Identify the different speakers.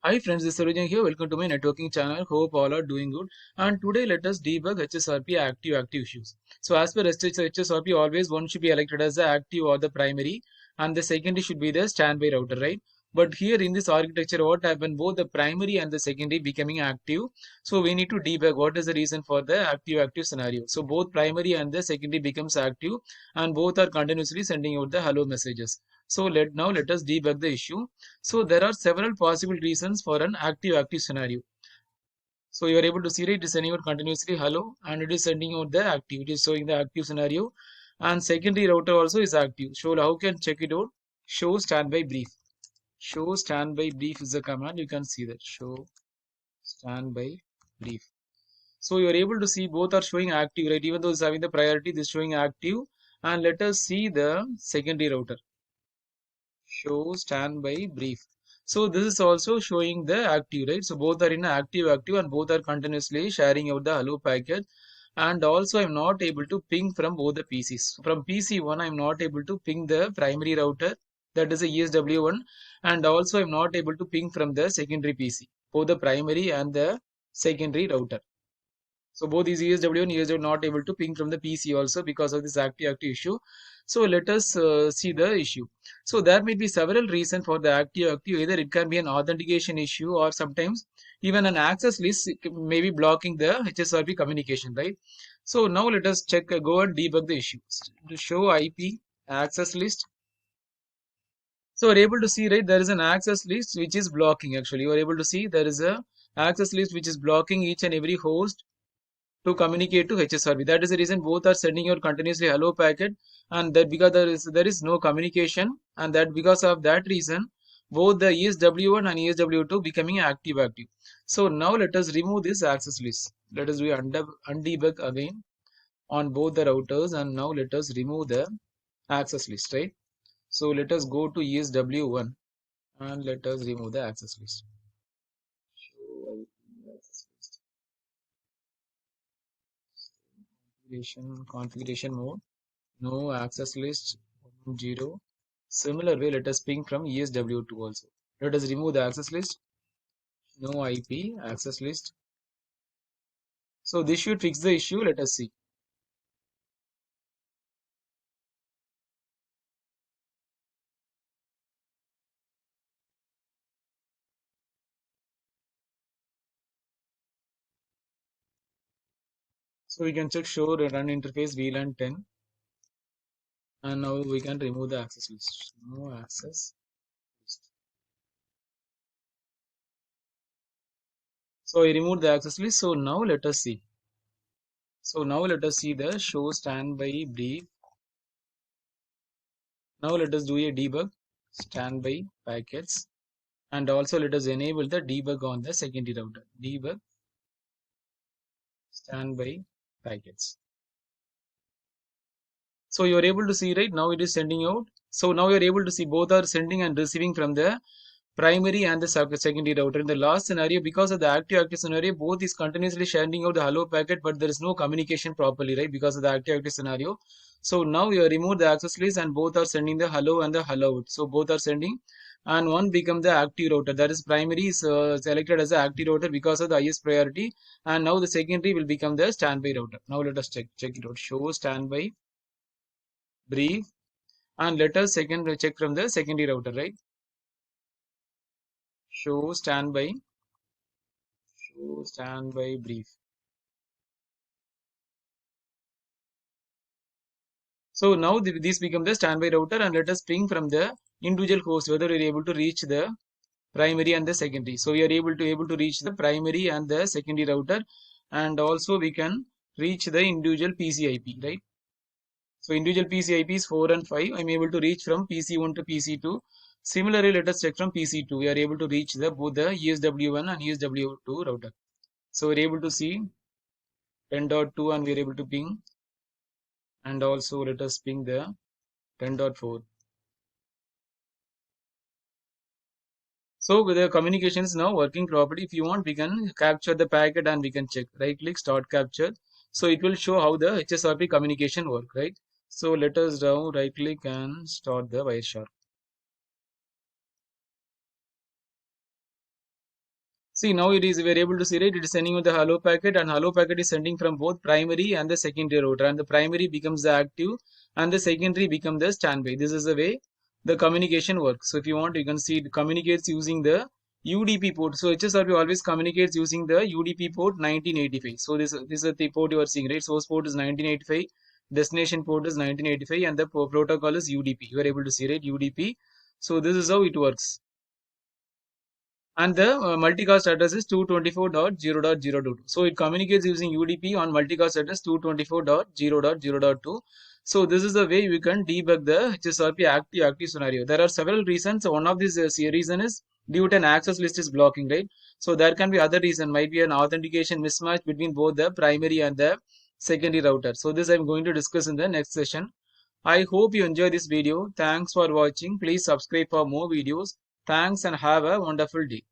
Speaker 1: Hi friends, this is Sarujan here. Welcome to my networking channel. Hope all are doing good. And today let us debug HSRP active issues. So as per HSRP, always one should be elected as the active or the primary, and the secondary should be the standby router, right? But here in this architecture, what happened? Both the primary and the secondary becoming active. So we need to debug what is the reason for the active scenario. So both primary and the secondary becomes active, and both are continuously sending out the hello messages. So let us debug the issue. So there are several possible reasons for an active scenario. So you are able to see it is sending out continuously hello, and it is sending out the active. It is showing the active scenario, and secondary router also is active. So how can check it out? Show standby brief. Show standby brief is the command. You can see that show standby brief. So you are able to see both are showing active, right? Even though it's having the priority, this is showing active. And let us see the secondary router. Show standby brief. So this is also showing the active, right? So both are in active and both are continuously sharing out the hello packet. And also I'm not able to ping from both the PCs. From PC1 I'm not able to ping the primary router, that is a ESW1, and also I'm not able to ping from the secondary PC, both the primary and the secondary router. So both these ESW and ESW not able to ping from the PC also because of this active issue. So let us see the issue. So there may be several reasons for the active. Either it can be an authentication issue, or sometimes even an access list may be blocking the HSRP communication, right? So now let us check, go and debug the issue. To show IP access list. So we're able to see, right, there is an access list which is blocking. Actually, you are able to see there is a access list which is blocking each and every host to communicate to HSRP. That is the reason both are sending out continuously hello packet, and that because there is no communication, and that because of that reason both the ESW1 and ESW2 becoming active. So now let us remove this access list. Let us do undebug again on both the routers, and now let us remove the access list, right? So let us go to ESW1 and let us remove the access list. Configuration mode, no access list 0. Similar way, let us ping from ESW2 also. Let us remove the access list, no IP access list. So this should fix the issue. Let us see. So we can check show run interface VLAN 10, and now we can remove the access list. No access list. So I removed the access list. So now let us see. So now let us see the show standby brief. Now let us do a debug standby packets, and also let us enable the debug on the secondary router. Debug standby packets. So you are able to see, right, now it is sending out. So now you are able to see both are sending and receiving from the primary and the secondary router. In the last scenario, because of the active scenario, both is continuously sending out the hello packet, but there is no communication properly, right, because of the active scenario. So now you remove the access list, and both are sending the hello and the hello out. So both are sending, and one become the active router, that is primary is selected as the active router because of the highest priority, and now the secondary will become the standby router. Now let us check it out. Show standby brief, and let us check from the secondary router, right? Show standby brief. So now this become the standby router, and let us ping from the individual host whether we are able to reach the primary and the secondary. So we are able to reach the primary and the secondary router, and also we can reach the individual PC IP, right? So individual PC IP is 4 and 5. I'm able to reach from PC1 to PC2. Similarly, let us check from PC2. We are able to reach both the ESW1 and ESW2 router. So we're able to see 10.2, and we're able to ping, and also let us ping the 10.4. So with the communication is now working properly. If you want, we can capture the packet and we can check. Right click, start capture. So it will show how the HSRP communication work, right? So let us now right click and start the Wireshark. See, now we are able to see, right? It is sending you the hello packet, and hello packet is sending from both primary and the secondary router, and the primary becomes the active and the secondary becomes the standby. This is the way the communication works. So if you want, you can see it communicates using the UDP port. So HSRP always communicates using the UDP port 1985. So this is the port you are seeing, right? Source port is 1985, destination port is 1985, and the protocol is UDP. You are able to see, right? UDP. So this is how it works. And the multicast address is 224.0.0.2. So it communicates using UDP on multicast address 224.0.0.2. So this is the way we can debug the HSRP active scenario. There are several reasons. One of these reason is due to an access list is blocking, right? So there can be other reason, might be an authentication mismatch between both the primary and the secondary router. So this I'm going to discuss in the next session. I hope you enjoy this video. Thanks for watching. Please subscribe for more videos. Thanks and have a wonderful day.